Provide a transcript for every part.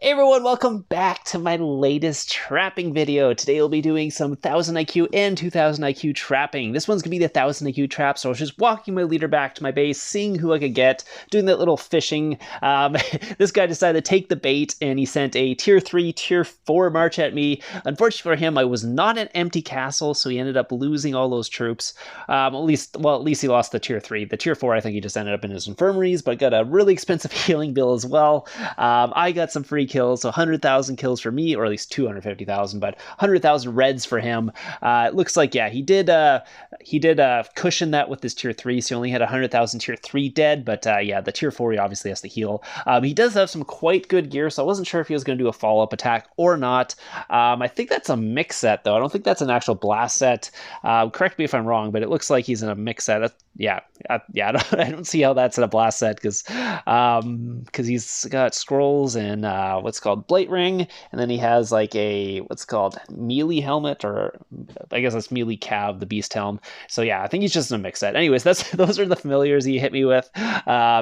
Hey everyone, welcome back to my latest trapping video. Today we'll be doing some 1000 IQ and 2000 IQ trapping. This one's gonna be the 1000 IQ trap, so I was just walking my leader back to my base, seeing who I could get, doing that little fishing. This guy decided to take the bait and he sent a tier 3, tier 4 march at me. Unfortunately for him, I was not an empty castle, so he ended up losing all those troops. At least he lost the tier 3. The tier 4, I think he just ended up in his infirmaries, but got a really expensive healing bill as well. I got some free kills, so 100,000 kills for me, or at least 250,000, but 100,000 reds for him. It looks like, yeah, he did cushion that with his tier 3, so he only had 100,000 tier 3 dead, but yeah, the tier 4 he obviously has to heal. He does have some quite good gear, so I wasn't sure if he was going to do a follow-up attack or not. I think that's a mix set, though. I don't think that's an actual blast set. Correct me if I'm wrong, but it looks like he's in a mix set. I don't see how that's in a blast set, because he's got scrolls and what's called Blight Ring, and then he has like a what's called melee helmet, or I guess that's melee cav, the beast helm. So yeah, I think he's just in a mix set. Anyways, those are the familiars he hit me with.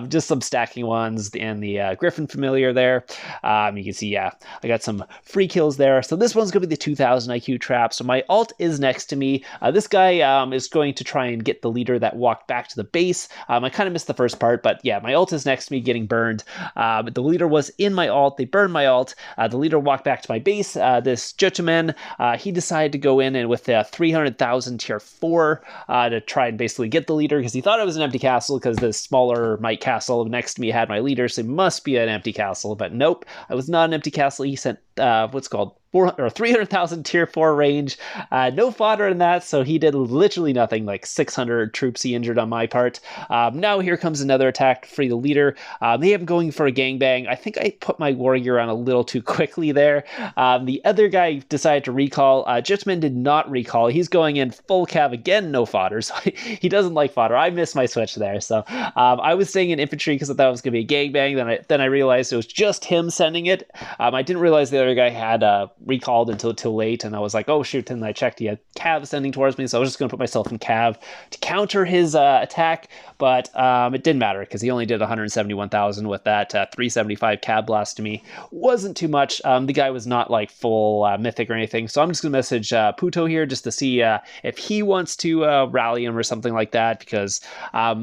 Just some stacking ones, and the Griffin familiar there. You can see, yeah, I got some free kills there. So this one's gonna be the 2000 IQ trap. So my alt is next to me. This guy is going to try and get the leader that walked back to the base. I kind of missed the first part, but yeah, my alt is next to me getting burned. But the leader was in my alt. They burned my alt. The leader walked back to my base. This gentleman, he decided to go in and with 300,000 tier 4 to try and basically get the leader, because he thought it was an empty castle, because the smaller Mike castle next to me had my leader, so it must be an empty castle. But nope, I was not an empty castle. He sent what's called 300,000 tier 4 range. No fodder in that, so he did literally nothing, like 600 troops he injured on my part. Now here comes another attack to free the leader. They have him going for a gangbang. I think I put my war gear on a little too quickly there. The other guy decided to recall. Jitsman did not recall. He's going in full cav again, no fodder, so he doesn't like fodder. I missed my switch there, so I was staying in infantry because I thought it was going to be a gangbang. Then I realized it was just him sending it. I didn't realize the other guy had recalled until late, and I was like, oh shoot, and I checked, he had cav sending towards me, so I was just going to put myself in cav to counter his attack, but it didn't matter, because he only did 171,000 with that 375 cav blast to me. Wasn't too much. The guy was not like full mythic or anything, so I'm just going to message Puto here just to see if he wants to rally him or something like that, because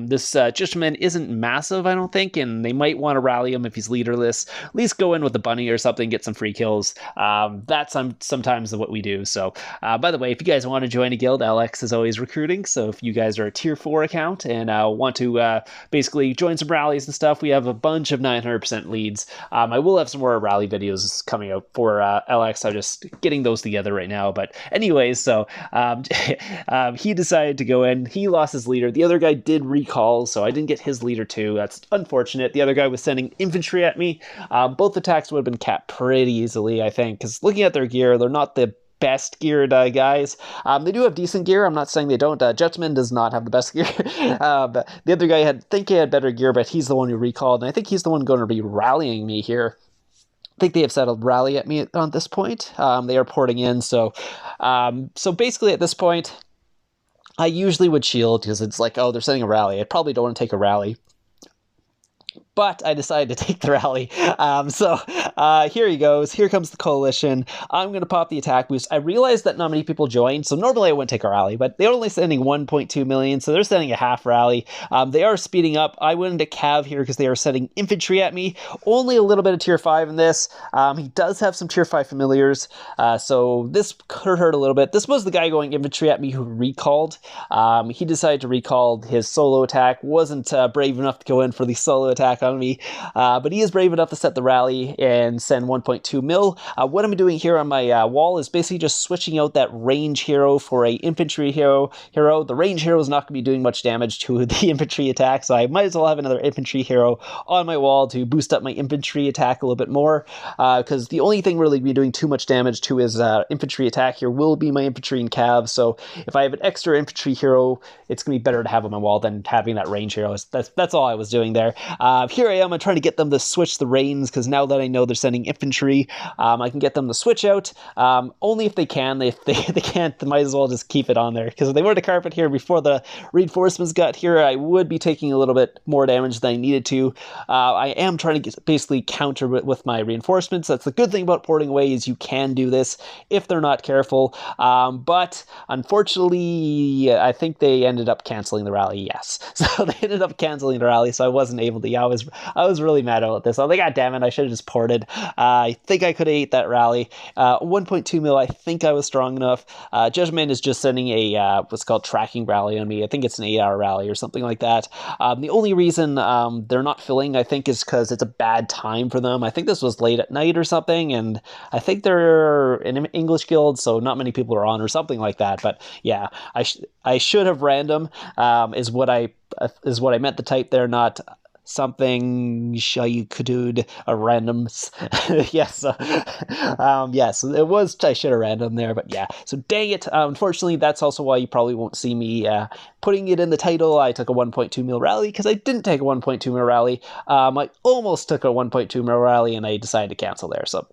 this gentleman isn't massive, I don't think, and they might want to rally him if he's leaderless. At least go in with the bunny or something, get some free kills. That's sometimes what we do. So by the way, if you guys want to join a guild, Alex is always recruiting, so if you guys are a tier 4 account and want to basically join some rallies and stuff, we have a bunch of 900% leads. I will have some more rally videos coming out for Alex. I'm just getting those together right now, but anyways, so he decided to go in. He lost his leader. The other guy did recall, so I didn't get his leader too. That's unfortunate. The other guy was sending infantry at me. Both attacks would have been capped pretty easily, I think, because looking at their gear, they're not the best geared guys. They do have decent gear. I'm not saying they don't. Jetsman does not have the best gear. But the other guy had better gear, but he's the one who recalled, and I think he's the one going to be rallying me here. I think they have settled rally at me on this point. They are porting in, so basically at this point, I usually would shield, because it's like, oh, they're sending a rally. I probably don't want to take a rally, but I decided to take the rally. Here he goes. Here comes the coalition. I'm going to pop the attack boost. I realized that not many people joined, so normally I wouldn't take a rally, but they're only sending 1.2 million, so they're sending a half rally. They are speeding up. I went into cav here because they are sending infantry at me. Only a little bit of tier 5 in this. He does have some tier 5 familiars, so this could hurt a little bit. This was the guy going infantry at me who recalled. He decided to recall his solo attack. Wasn't brave enough to go in for the solo attack on me, but he is brave enough to set the rally and send 1.2 mil. What I'm doing here on my wall is basically just switching out that range hero for a infantry hero. The range hero is not going to be doing much damage to the infantry attack, so I might as well have another infantry hero on my wall to boost up my infantry attack a little bit more, because the only thing really be doing too much damage to his infantry attack here will be my infantry and cav. So if I have an extra infantry hero, it's going to be better to have on my wall than having that range hero. That's all I was doing there. here I am. I'm trying to get them to switch the reins, because now that I know they're sending infantry, I can get them to switch out. Only if they can. If they can't, they might as well just keep it on there, because if they were to carpet here before the reinforcements got here, I would be taking a little bit more damage than I needed to. I am trying to basically counter with my reinforcements. That's the good thing about porting away, is you can do this if they're not careful. But unfortunately, I think they ended up canceling the rally. Yes, so they ended up canceling the rally, so I wasn't able to. Yeah, I was really mad about this. I was like, God damn it, I should have just ported. I think I could have ate that rally. 1.2 mil, I think I was strong enough. Judgment is just sending a what's called tracking rally on me. I think it's an 8-hour rally or something like that. The only reason they're not filling, I think, is because it's a bad time for them. I think this was late at night or something, and I think they're an English guild, so not many people are on or something like that. But yeah, I should have random, is what I meant to type there, not something you could do a random. Yes, yes, it was. I should have random there, but yeah. So dang it. Unfortunately, that's also why you probably won't see me putting it in the title. I took a 1.2 mil rally, because I didn't take a 1.2 mil rally. I almost took a 1.2 mil rally, and I decided to cancel there. So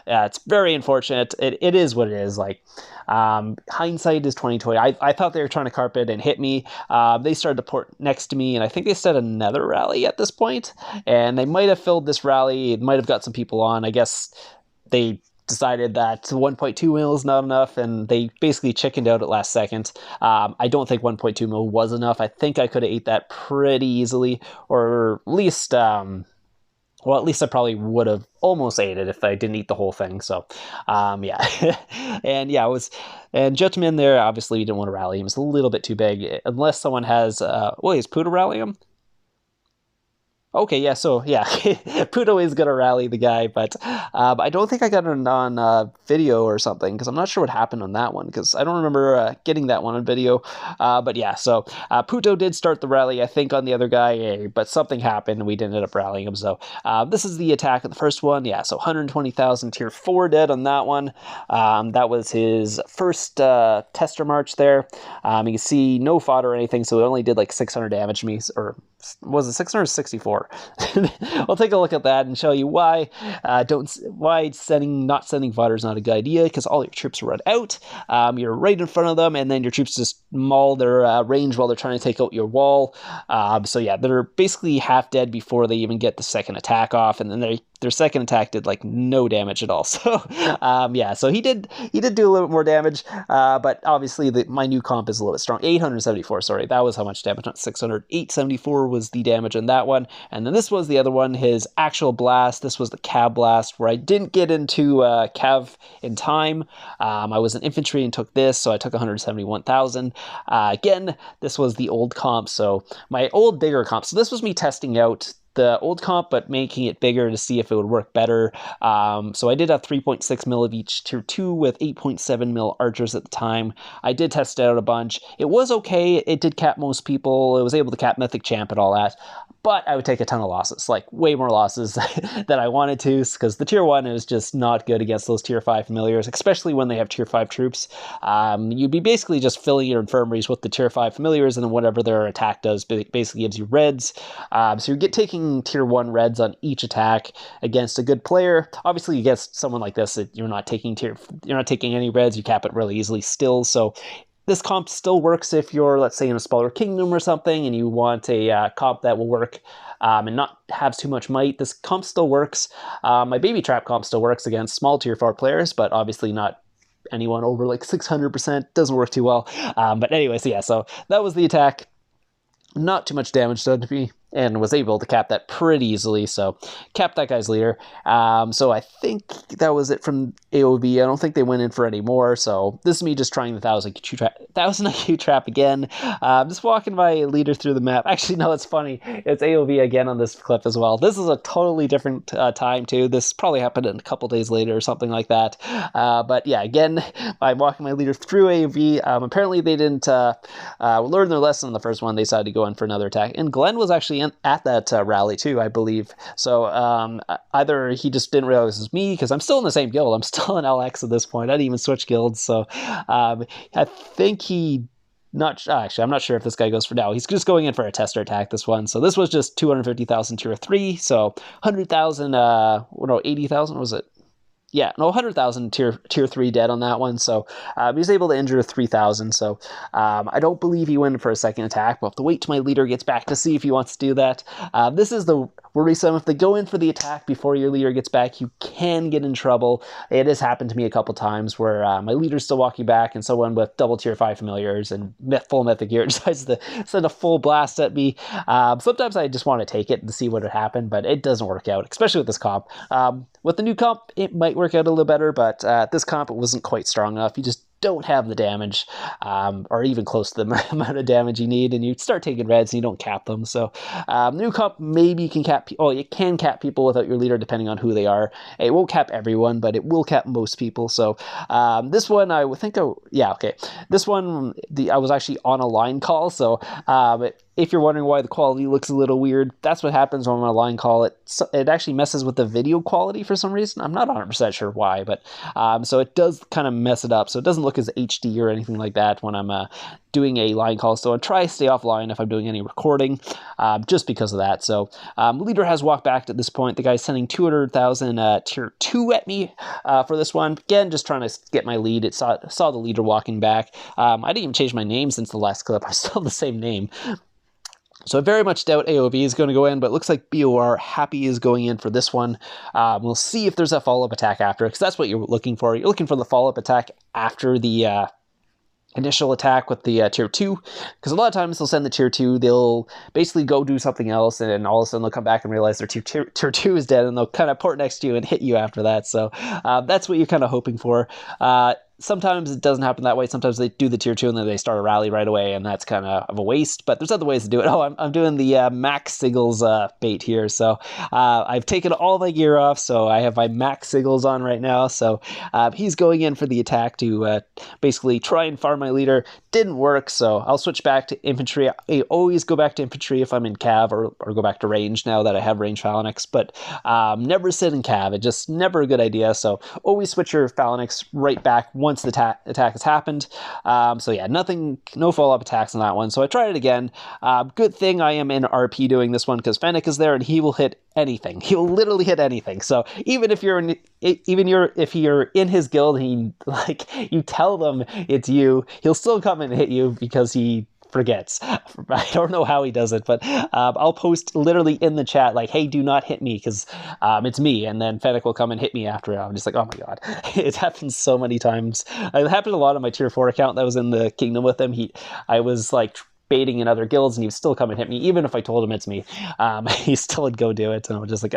it's very unfortunate. It is what it is. Like, hindsight is 2020. I thought they were trying to carpet and hit me. They started to port next to me, and I think they set another rally at this point, and they might have filled this rally. It might have got some people on. I guess they decided that 1.2 mil is not enough, and they basically chickened out at last second. I don't think 1.2 mil was enough. I think I could have ate that pretty easily, or at least well, at least I probably would have almost ate it if I didn't eat the whole thing. So, yeah. And yeah, and Jetman there, obviously we didn't want to rally him. It's a little bit too big. Unless someone has, is Puto rally him? Okay, yeah, so, yeah, Puto is going to rally the guy, but I don't think I got it on video or something, because I'm not sure what happened on that one, because I don't remember getting that one on video. But yeah, so Puto did start the rally, I think, on the other guy, but something happened, and we didn't end up rallying him. So this is the attack of the first one. Yeah, so 120,000 tier 4 dead on that one. That was his first tester march there. You can see no fodder or anything, so it only did like 600 damage to me, or was it 664? I'll take a look at that and show you why not sending fodder is not a good idea, because all your troops run out. You're right in front of them, and then your troops just maul their range while they're trying to take out your wall. So yeah, they're basically half dead before they even get the second attack off, and then their second attack did like no damage at all. So yeah, so he did do a little bit more damage, but obviously my new comp is a little bit strong. 874, sorry, that was how much damage, not 600. 874 was the damage on that one, and then this was the other one, his actual blast. This was the Cav blast, where I didn't get into Cav in time. I was an infantry and took this, so I took 171,000. Again, this was the old comp, so my old bigger comp. So this was me testing out the old comp, but making it bigger to see if it would work better. So I did have 3.6 mil of each tier 2 with 8.7 mil archers at the time. I did test it out a bunch. It was okay. It did cap most people. It was able to cap Mythic Champ and all that. But I would take a ton of losses, like way more losses than I wanted to, because the tier 1 is just not good against those tier 5 familiars, especially when they have tier 5 troops. You'd be basically just filling your infirmaries with the tier 5 familiars, and then whatever their attack does basically gives you reds. So you get taking tier 1 reds on each attack against a good player. Obviously, against someone like this, you're not taking any reds. You cap it really easily still. So this comp still works if you're, let's say, in a smaller kingdom or something, and you want a comp that will work and not have too much might. This comp still works. My baby trap comp still works against small tier 4 players, but obviously not anyone over like 600%. Doesn't work too well. But anyways, yeah, so that was the attack. Not too much damage done to me, and was able to cap that pretty easily, so capped that guy's leader. So I think that was it from AOV. I don't think they went in for any more, so this is me just trying the 1000 IQ trap again. Just walking my leader through the map. Actually, no, it's funny. It's AOV again on this clip as well. This is a totally different time, too. This probably happened a couple days later or something like that. But yeah, again, I'm walking my leader through AOV. Apparently, they didn't learn their lesson on the first one. They decided to go in for another attack, and Glenn was actually at that rally too, I believe. So either he just didn't realize it was me, because I'm still in the same guild. I'm still in LX at this point. I didn't even switch guilds. So I think he Actually, I'm not sure if this guy goes for now. He's just going in for a tester attack, this one. So this was just 250,000 tier 3. So 100,000, no, 80,000 was it? Yeah, no, 100,000 tier 3 dead on that one. So he was able to injure 3,000. So I don't believe he went for a second attack. We'll have to wait till my leader gets back to see if he wants to do that. This is the worrisome. If they go in for the attack before your leader gets back, you can get in trouble. It has happened to me a couple times where my leader's still walking back and someone with double tier 5 familiars and full mythic gear decides to send a full blast at me. Sometimes I just want to take it to see what would happen, but it doesn't work out, especially with this comp. With the new comp, it might work out a little better, but this comp, it wasn't quite strong enough. You just don't have the damage, or even close to the amount of damage you need, and you start taking reds and you don't cap them. So new comp, maybe you can cap, you can cap people without your leader depending on who they are. It won't cap everyone, but it will cap most people. So this one, I would think, this one, I was actually on a line call, so if you're wondering why the quality looks a little weird, that's what happens when I'm on a line call. It actually messes with the video quality for some reason. I'm not 100% sure why, but so it does kind of mess it up. So it doesn't look as HD or anything like that when I'm doing a line call. So I try to stay offline if I'm doing any recording, just because of that. So leader has walked back at this point. The guy's sending 200,000 tier 2 at me for this one. Again, just trying to get my lead. It saw the leader walking back. I didn't even change my name since the last clip. I'm still the same name. So I very much doubt AOV is going to go in, but it looks like BOR Happy is going in for this one. We'll see if there's a follow-up attack after, because that's what you're looking for. You're looking for the follow-up attack after the initial attack with the tier 2, because a lot of times they'll send the tier 2, they'll basically go do something else, and then all of a sudden they'll come back and realize their tier 2 is dead, and they'll kind of port next to you and hit you after that. So that's what you're kind of hoping for. Sometimes it doesn't happen that way. Sometimes they do the tier 2 and then they start a rally right away, and that's kind of a waste. But there's other ways to do it. Oh, I'm doing the Max Siggles bait here. So I've taken all my gear off, so I have my Max Siggles on right now. So he's going in for the attack to basically try and farm my leader. Didn't work, so I'll switch back to infantry. I always go back to infantry if I'm in cav, or go back to range now that I have range phalanx. But never sit in cav. It's just never a good idea. So always switch your phalanx right back once the attack has happened. So yeah, no follow-up attacks on that one. So I tried it again. Good thing I am in RP doing this one, because Fennec is there and he will hit anything. He'll literally hit anything. So even if you're in his guild and you tell them it's you, he'll still come and hit you because he forgets. I don't know how he does it, but I'll post literally in the chat like, hey, do not hit me, because it's me, and then Fennec will come and hit me after. I'm just like, oh my god. It happens so many times. It happened a lot on my tier 4 account that was in the kingdom with him. I was like baiting in other guilds, and he would still come and hit me, even if I told him it's me. He still would go do it, and I'm just like,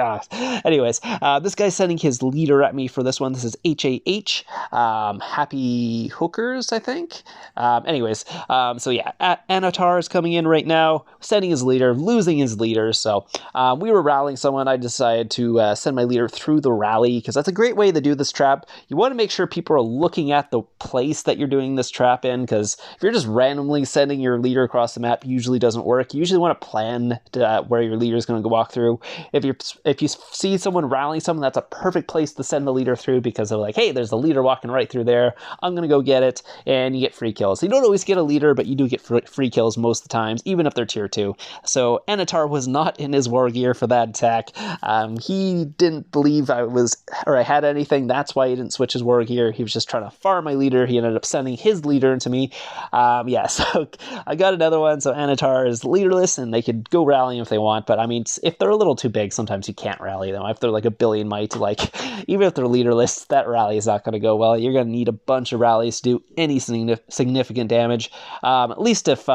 Anyways, this guy's sending his leader at me for this one. This is HAH, Happy Hookers, I think. So yeah, Anatar is coming in right now, sending his leader, losing his leader. So we were rallying someone. I decided to send my leader through the rally, because that's a great way to do this trap. You want to make sure people are looking at the place that you're doing this trap in, because if you're just randomly sending your leader across the map, usually doesn't work. You usually want to plan where your leader is going to walk through. If you see someone rallying someone, that's a perfect place to send the leader through, because they're like, hey, there's a leader walking right through there. I'm going to go get it, and you get free kills. So you don't always get a leader, but you do get free kills most of the times, even if they're tier 2. So Anatar was not in his war gear for that attack. He didn't believe I had anything. That's why he didn't switch his war gear. He was just trying to farm my leader. He ended up sending his leader into me. So I got another one. So Anatar is leaderless, and they could go rally if they want, but I mean, if they're a little too big, sometimes you can't rally them. If they're like a billion might, even if they're leaderless, that rally is not going to go well. You're going to need a bunch of rallies to do any significant damage, at least if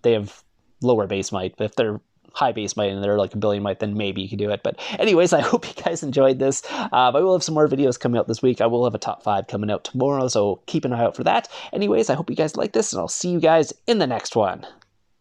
they have lower base might. If they're high base might and they're like a billion might, then maybe you can do it. But anyways, I hope you guys enjoyed this. I will have some more videos coming out this week. I will have a top 5 coming out tomorrow, so keep an eye out for that. Anyways, I hope you guys like this, and I'll see you guys in the next one.